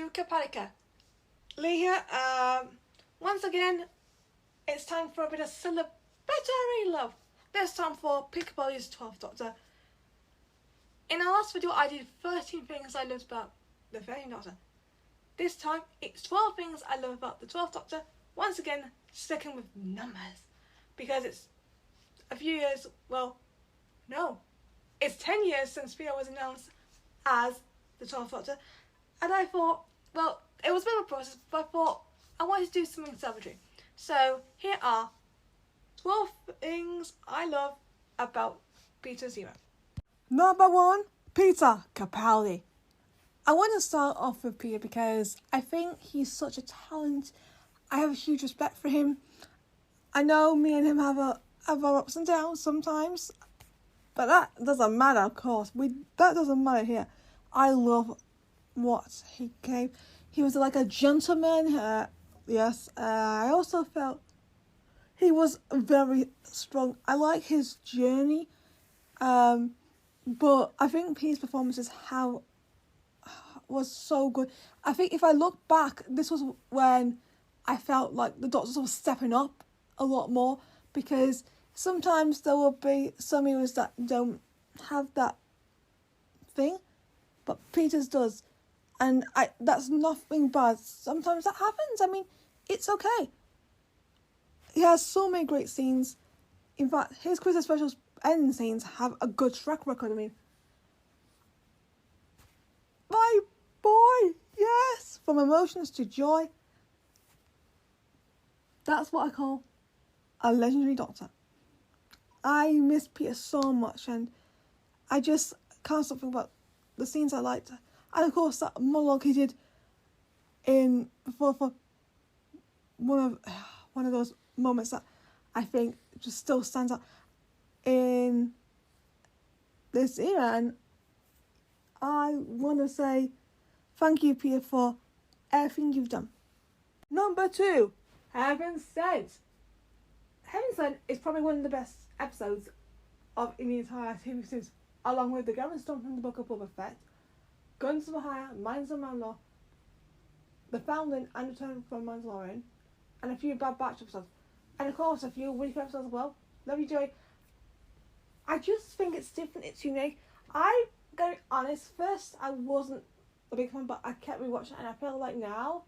to Capaldinator. Lee here. Once again, it's time for a bit of celebratory love. This time for Peter Capaldi's 12th Doctor. In our last video, I did 13 things I loved about the 13th Doctor. This time, it's 12 things I love about the 12th Doctor. Once again, sticking with numbers. Because it's a few years, well, no. It's 10 years since Peter was announced as the 12th Doctor. And I thought, well, it was a bit of a process, but I thought I wanted to do something celebratory. So here are 12 things I love about Peter's hero. Number 1, Peter Capaldi. I want to start off with Peter because I think he's such a talent. I have a huge respect for him. I know me and him have our ups and downs sometimes, but that doesn't matter, of course. That doesn't matter here. I love what he gave. He was like a gentleman. Yes. I also felt he was very strong. I like his journey. But I think Peter's performances was so good. I think if I look back, this was when I felt like the Doctors were stepping up a lot more, because sometimes there will be some heroes that don't have that thing, but Peter's does. And that's nothing bad. Sometimes that happens. I mean, it's okay. He has so many great scenes. In fact, his Christmas specials end scenes have a good track record. I mean, my boy, yes, from emotions to joy. That's what I call a legendary Doctor. I miss Peter so much, and I just can't stop thinking about the scenes I liked. And of course, that monologue he did for one of those moments that I think just still stands out in this era. And I want to say thank you, Peter, for everything you've done. Number 2, Heaven Sent. Heaven Sent is probably one of the best episodes in the entire TV series, along with the Gammon Storm from the Book of Boba Fett, Guns for Hire, Minds of Mandalore, The Foundling and Return from Mandalorian, and a few Bad Batch episodes. And of course, a few Week episodes as well. Love you, Joey. I just think it's different, it's unique. I'm going to be honest, first I wasn't a big fan, but I kept rewatching it, and I feel like now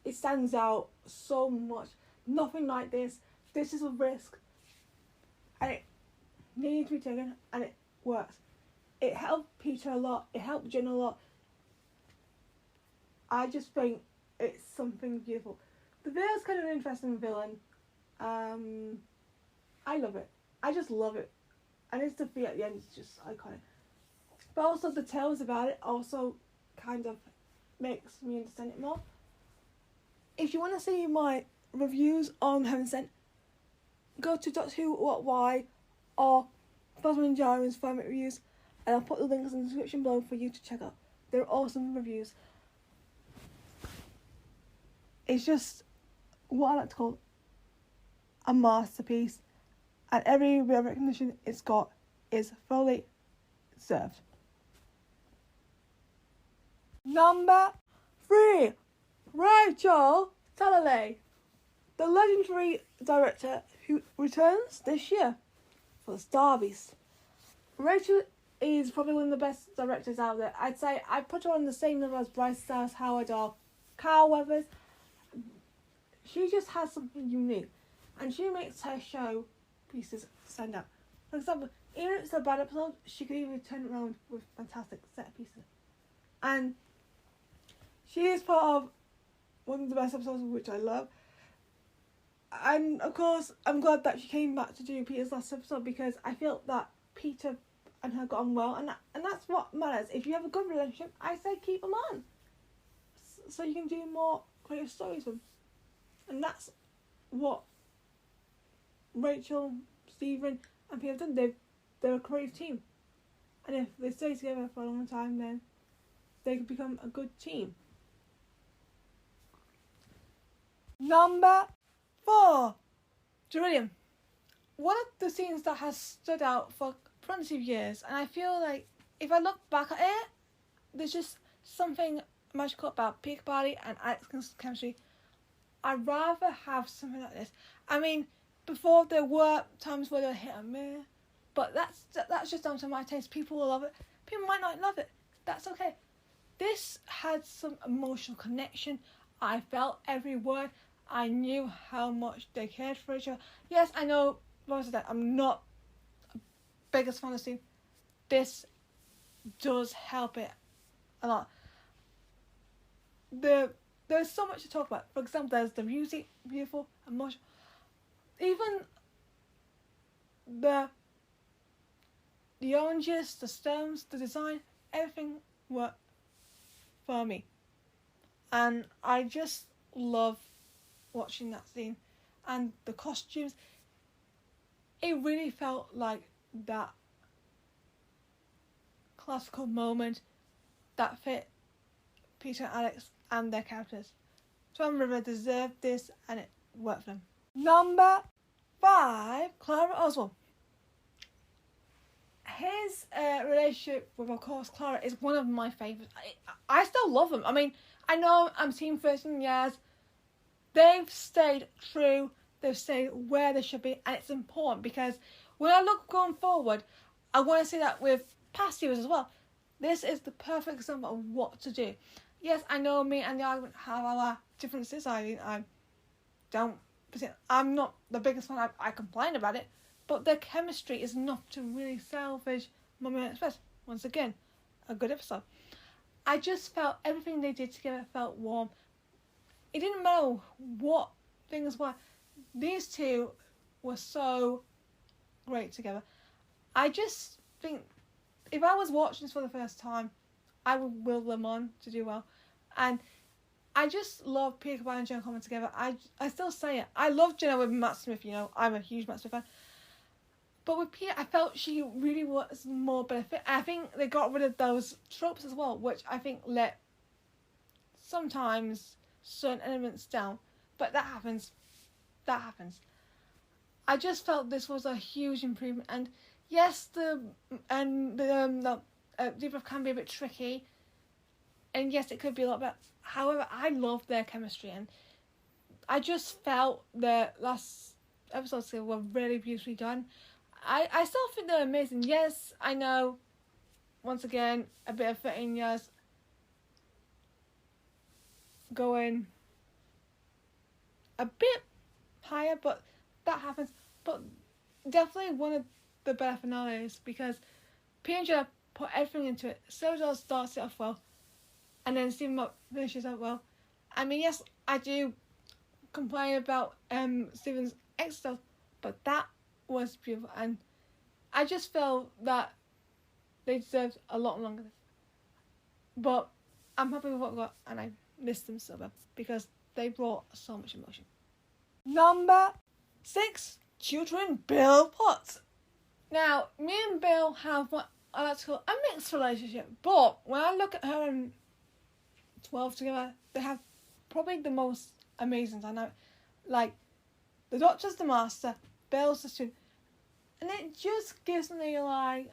it stands out so much. Nothing like this. This is a risk, and it needed to be taken, and it works. It helped Peter a lot. It helped Jen a lot. I just think it's something beautiful. The villain's kind of an interesting villain. I love it. I just love it. And his defeat at the end is just iconic. But also the tales about it also kind of makes me understand it more. If you want to see my reviews on Heaven Sent, go to Doctor Who What Why or Bosman and Jarman's 5-minute reviews, and I'll put the links in the description below for you to check out. They're awesome reviews. It's just what I like to call a masterpiece, and every bit of recognition it's got is fully deserved. Number 3, Rachel Tallade, the legendary director who returns this year for the Star Beast. Rachel is probably one of the best directors out there. I'd say I put her on the same level as Bryce Dallas Howard or Carl Weathers. She just has something unique, and she makes her show pieces stand out. For example, even if it's a bad episode, she could even turn it around with fantastic set pieces. And she is part of one of the best episodes, which I love. And of course, I'm glad that she came back to do Peter's last episode, because I feel that Peter and her got on well, and that's what matters. If you have a good relationship, I say keep them on, so you can do more creative stories with them. And that's what Rachel, Stephen and Peter have done. They're a creative team, and if they stay together for a long time, then they can become a good team. Number 4, Trillium. One of the scenes that has stood out for plenty of years, and I feel like if I look back at it, there's just something magical about Peter Capaldi and Alex's chemistry. I'd rather have something like this. I mean, before there were times where they were hit and miss, but that's just down to my taste. People will love it. People might not love it. That's okay. This had some emotional connection. I felt every word. I knew how much they cared for each other. Yes, I know, like I said, I'm not the biggest fan of the scene. This does help it a lot. There's so much to talk about. For example, there's the music, beautiful, emotional. Even the oranges, the stones, the design, everything worked for me. And I just love watching that scene. And the costumes, it really felt like that classical moment that fit Peter and Alex and their characters. Twelfth River deserved this and it worked for them. Number 5, Clara Oswald. His relationship with, of course, Clara is one of my favourites. I still love him. I mean, I know I'm team 13 years. They've stayed true. They've stayed where they should be. And it's important because when I look going forward, I want to see that with past years as well. This is the perfect example of what to do. Yes, I know me and the argument have our differences. I'm not the biggest fan. I complain about it. But their chemistry is enough to really salvage Mummy Express. Once again, a good episode. I just felt everything they did together felt warm. It didn't matter what things were. These two were so great together. I just think if I was watching this for the first time, I would will them on to do well. And I just love Peter Capaldi and Jenna coming together. I still say it. I love Jenna with Matt Smith, you know. I'm a huge Matt Smith fan. But with Peter, I felt she really was more benefit. I think they got rid of those tropes as well, which I think let sometimes certain elements down. But that happens. That happens. I just felt this was a huge improvement. And yes, the debrief can be a bit tricky. And yes, it could be a lot better. However, I love their chemistry. And I just felt their last episodes were really beautifully done. I still think they're amazing. Yes, I know, once again, a bit of 13 years going a bit higher, but that happens. But definitely one of the better finales because Peter and Jenna put everything into it. Sojo starts it off well, and then Stephen Mock finishes out well. I mean, yes, I do complain about Stephen's ex stuff, but that was beautiful, and I just felt that they deserved a lot longer. But I'm happy with what I got, and I miss them so bad because they brought so much emotion. Number 6, tutoring Bill Potts. Now, me and Bill have what I like to call a mixed relationship, but when I look at her and 12 together, they have probably the most amazing dynamic. Like, the Doctor's the master, Bill's the student, and it just gives me like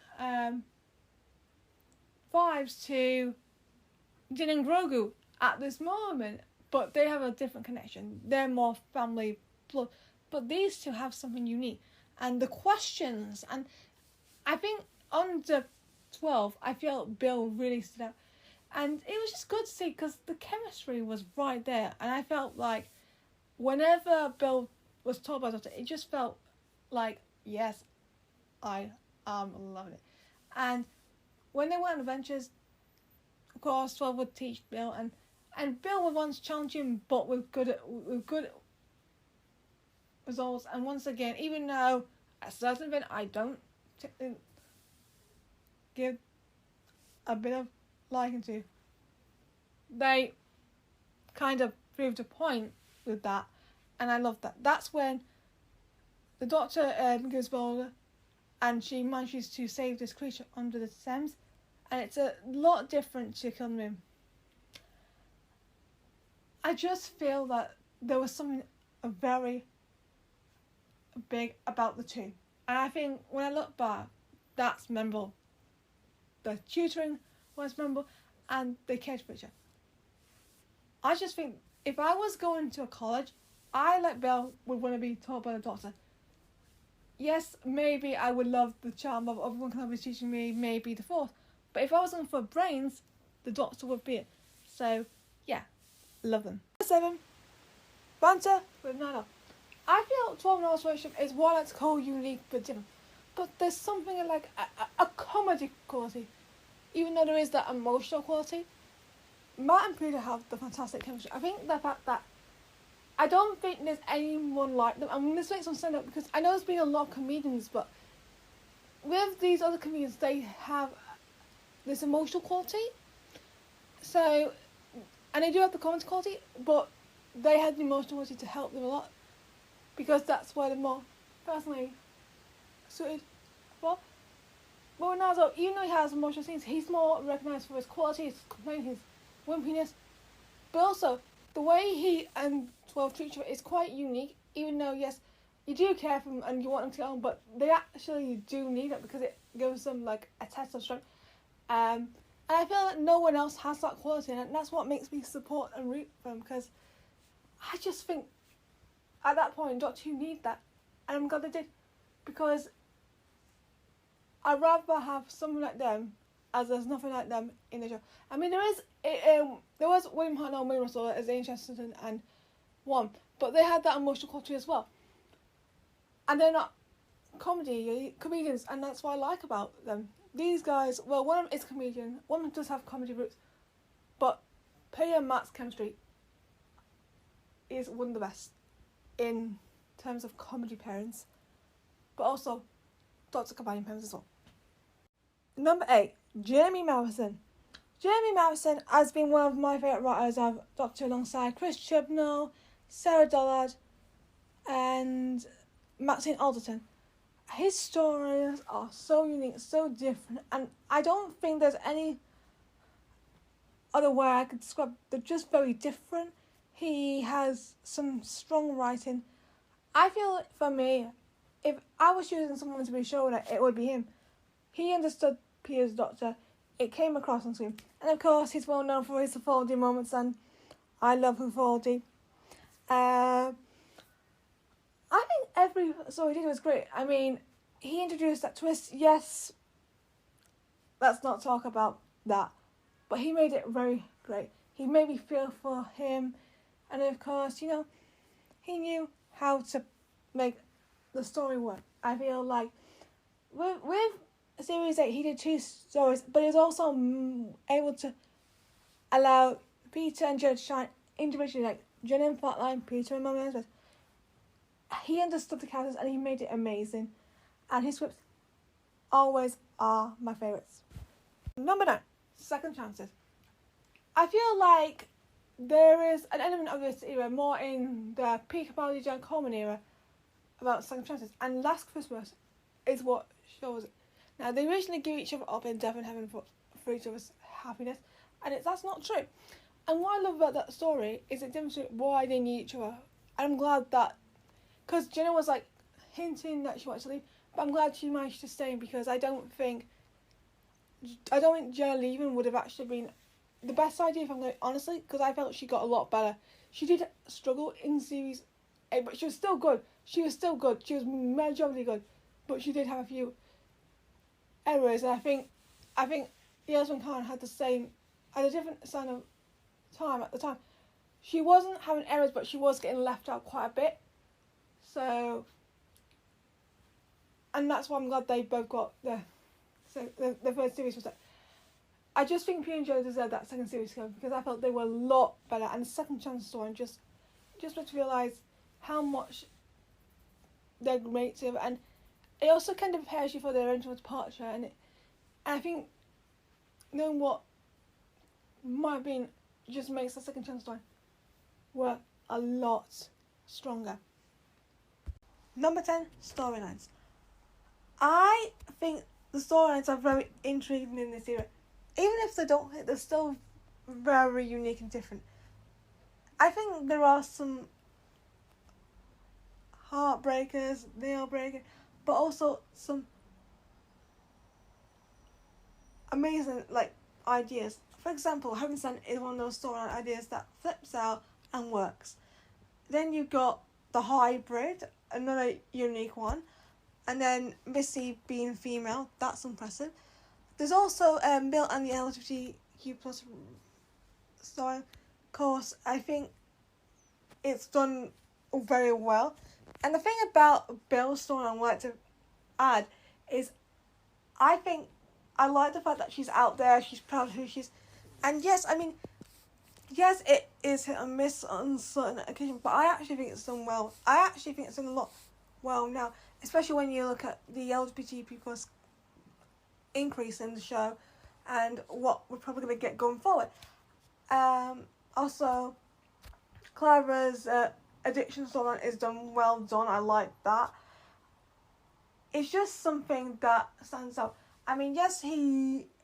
vibes to Din and Grogu at this moment, but they have a different connection. They're more family blood, but these two have something unique. And the questions, and I think under 12, I feel Bill really stood out. And it was just good to see because the chemistry was right there. And I felt like whenever Bill was told by Doctor, it just felt like, yes, I am loving it. And when they went on adventures, of course, 12 would teach Bill, and Bill would once challenge him, but with good results. And once again, even though a certain event I don't give a bit of liking to, they kind of proved a point with that, and I love that. That's when the Doctor gives Bill, and she manages to save this creature under the Thames, and it's a lot different to killing him. I just feel that there was something very big about the two, and I think when I look back, that's memorable. The tutoring was memorable, and they cared for each other. I just think if I was going to a college, I, like Belle, would want to be taught by the Doctor. Yes, maybe I would love the charm of everyone can be teaching me, maybe the Fourth. But if I was going for brains, the Doctor would be it. So, yeah, love them. 7. Banter with Nana. I feel 12 Hours Relationship is what let's call unique but different. But there's something like a comedy quality. Even though there is that emotional quality. Matt and Peter have the fantastic chemistry. I think the fact that I don't think there's anyone like them. And this makes them stand up because I know there's been a lot of comedians, but with these other comedians, they have this emotional quality. So, and they do have the comedy quality, but they had the emotional quality to help them a lot because that's why they're more personally suited for. But Ronaldo, even though he has emotional scenes, he's more recognised for his quality, his complaint, his wimpiness. But also, the way he and 12 treat each other is quite unique, even though, yes, you do care for them and you want them to get on, but they actually do need it because it gives them, like, a test of strength. And I feel like no one else has that quality, and that's what makes me support and root for them, because I just think at that point, Doctor Who need that, and I'm glad they did, because I'd rather have someone like them as there's nothing like them in the show. I mean, there was William Hartnell, Mary Russell as Ian Chesterton and one, but they had that emotional quality as well. And they're not comedians, and that's what I like about them. These guys, well, one of them is a comedian, one of them does have comedy roots, but Peter and Matt's chemistry is one of the best in terms of comedy pairings, but also Dr. Capaldinator pairings as well. Number 8, Jamie Madison. Jamie Madison has been one of my favourite writers of Doctor alongside Chris Chibnall, Sarah Dollard, and Maxine Alderton. His stories are so unique, so different, and I don't think there's any other way I could describe. They're just very different. He has some strong writing. I feel, for me, if I was choosing someone to be shown it would be him. He understood Peter's Doctor. It came across on screen. And of course, he's well known for his Capaldi moments, and I love Capaldi. I think every story he did was great. I mean, he introduced that twist. Yes, let's not talk about that. But he made it very great. He made me feel for him. And of course, you know, he knew how to make the story work. I feel like with Series 8, he did 2 stories, but he was also able to allow Peter and Joe to shine individually, like Jen in Flatline, Peter and Mummy Elizabeth. He understood the characters and he made it amazing. And his scripts always are my favourites. Number 9, Second Chances. I feel like there is an element of this era more in the Peter Capaldi, John Coleman era about second chances, and Last Christmas is what shows it. Now, they originally give each other up in death and heaven for each other's happiness, and that's not true. And what I love about that story is it demonstrates why they need each other. And I'm glad that, because Jenna was like hinting that she wanted to leave, but I'm glad she managed to stay, because I don't think Jenna leaving would have actually been the best idea, if I'm going honestly, because I felt she got a lot better. She did struggle in series 8, but she was still good. She was majorly good, but she did have a few errors, and I think Yasmin Khan had a different sign of time at the time. She wasn't having errors, but she was getting left out quite a bit. So, and that's why I'm glad they both got the first series was that. I just think Peter and Joe deserved that second series to go, because I felt they were a lot better, and the Second Chance story just made me realise how much they're great together, and it also kind of prepares you for their eventual departure, and I think knowing what might have been just makes the Second Chance story work a lot stronger. Number 10, storylines. I think the storylines are very intriguing in this era. Even if they don't hit, they're still very unique and different. I think there are some heartbreakers, nail-breakers, but also some amazing ideas. for example, Heaven Sent is one of those storyline ideas that flips out and works. Then you've got the hybrid, another unique one. And then Missy being female, that's impressive. There's also Bill and the LGBTQ plus story. Of course, I think it's done very well. And the thing about Bill's story I like to add is I think I like the fact that she's out there, she's proud of who she is. And yes, I mean, yes, it is hit and miss on certain occasions, but I actually think it's done well. I actually think it's done a lot well now, especially when you look at the LGBTQ plus increase in the show and what we're probably going to get going forward. Also, Clara's addiction storyline is well done. I like that. It's just something that stands out. I mean, yes,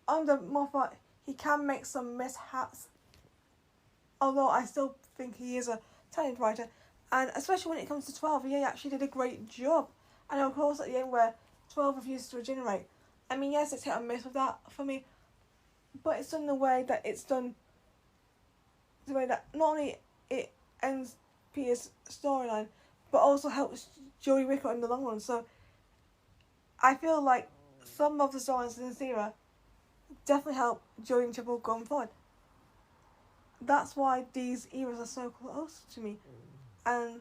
under Moffat, he can make some mishaps, although I still think he is a talented writer. And especially when it comes to 12, he actually did a great job. And of course, at the end where 12 refuses to regenerate. I mean, yes, it's hit and miss with that for me, but it's done in the way that it's done, the way that not only it ends Peter's storyline, but also helps Joey Ricker in the long run. So I feel like some of the storylines in this era definitely help Joey and Triple going forward. That's why these eras are so close to me. And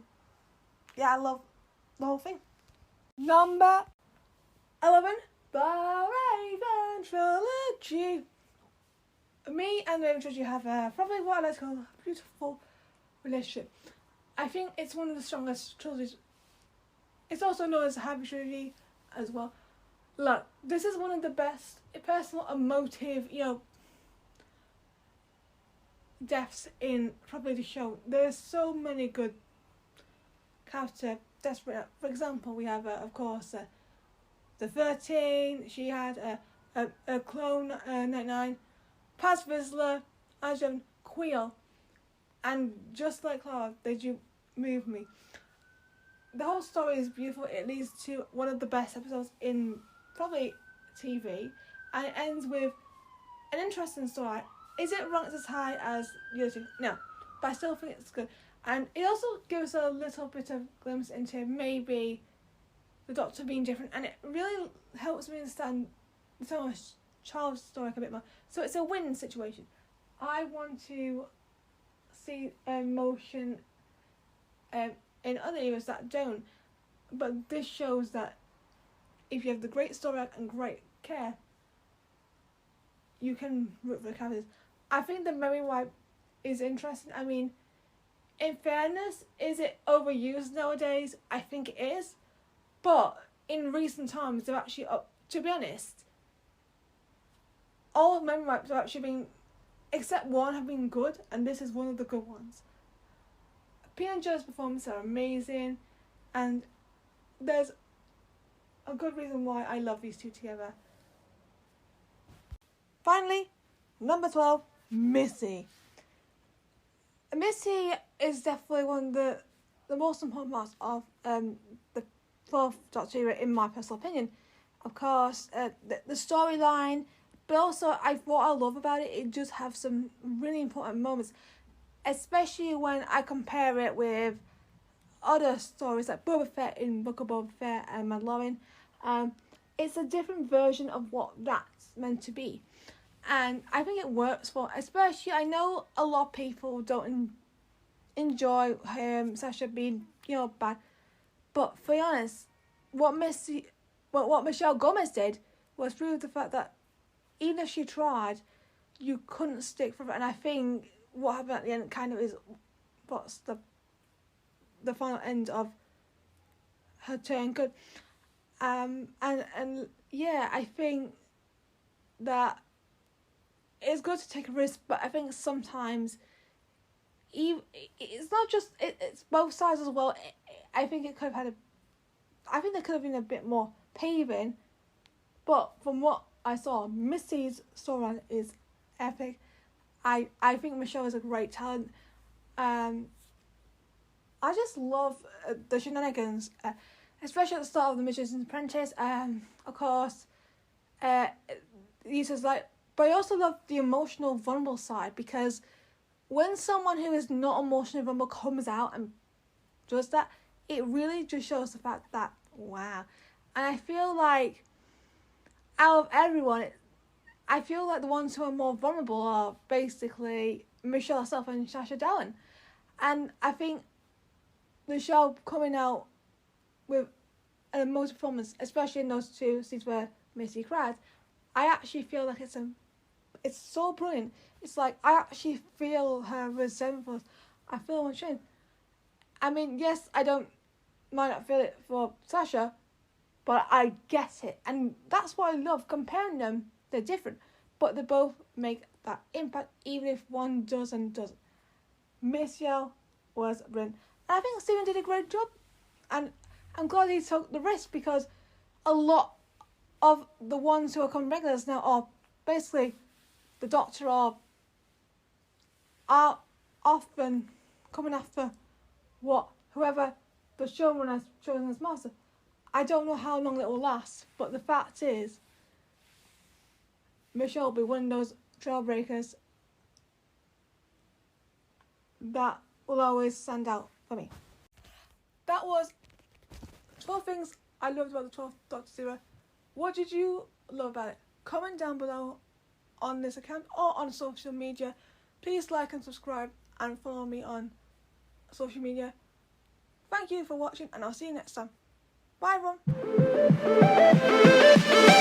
yeah, I love the whole thing. Number 11, The Raven Trilogy. Me and the Raven Trilogy have probably what I like to call a beautiful relationship. I think it's one of the strongest trilogies. It's also known as a happy trilogy as well. Look, this is one of the best personal emotive, deaths in probably the show. There's so many good character deaths. For example, we have of course the 13. She had a clone 99, Paz Vizsla, Ajahn Queel, and just like Clara, Did You Move Me? The whole story is beautiful. It leads to one of the best episodes in probably TV, and it ends with an interesting story. Is it ranked as high as the other two? No, but I still think it's good. And it also gives a little bit of glimpse into maybe the Doctor being different, and it really helps me understand the Thomas Charles story a bit more. So it's a win situation. I want to see emotion in other eras that don't, but this shows that if you have the great story arc and great care, you can root for the characters. I think the memory wipe is interesting. I mean, in fairness, is it overused nowadays? I think it is. But in recent times, they're actually up. To be honest, all memory wipes have actually been, except one, have been good, and this is one of the good ones. Peter and Joe's performances are amazing, and there's a good reason why I love these two together. Finally, number 12, Missy. Missy is definitely one of the most important parts of the 12th Doctor era, in my personal opinion. Of course, the storyline, but also what I love about it, it does have some really important moments, especially when I compare it with other stories like Boba Fett in Book of Boba Fett and Mandalorian. It's a different version of what that's meant to be. And I think it works for, especially, I know a lot of people don't enjoy Sasha being, bad. But for be honest, what Michelle Gomez did was prove the fact that even if she tried, you couldn't stick for it. And I think what happened at the end kind of is what's the final end of her turn good. And yeah, I think that it's good to take a risk, but I think sometimes it's not just it's both sides as well. I think it could have I think there could have been a bit more paving, but from what I saw, Missy's storyline is epic. I think Michelle is a great talent. I just love the shenanigans, especially at the start of The Magician's Apprentice. Of course, uses like But I also love the emotional, vulnerable side, because when someone who is not emotionally vulnerable comes out and does that, it really just shows the fact that, wow. And I feel like out of everyone, I feel like the ones who are more vulnerable are basically Michelle herself and Sasha Dallin. And I think the show coming out with an emotive performance, especially in those two scenes where Missy cried, I actually feel like it's so brilliant. It's like I actually feel her resentfulness. I feel her shame. I mean, yes, might not feel it for Sasha, but I get it. And that's what I love. Comparing them, they're different, but they both make that impact, even if one does and doesn't. Michelle was brilliant. And I think Steven did a great job. And I'm glad he took the risk, because a lot of the ones who are coming regulars now are basically the Doctor are often coming after whoever the showrunner has chosen as master. I don't know how long it will last, but the fact is, Michelle will be one of those trailbreakers that will always stand out for me. That was 12 things I loved about the 12th Doctor Zero. What did you love about it? Comment down below on this account or on social media. Please like and subscribe and follow me on social media. Thank you for watching, and I'll see you next time. Bye everyone.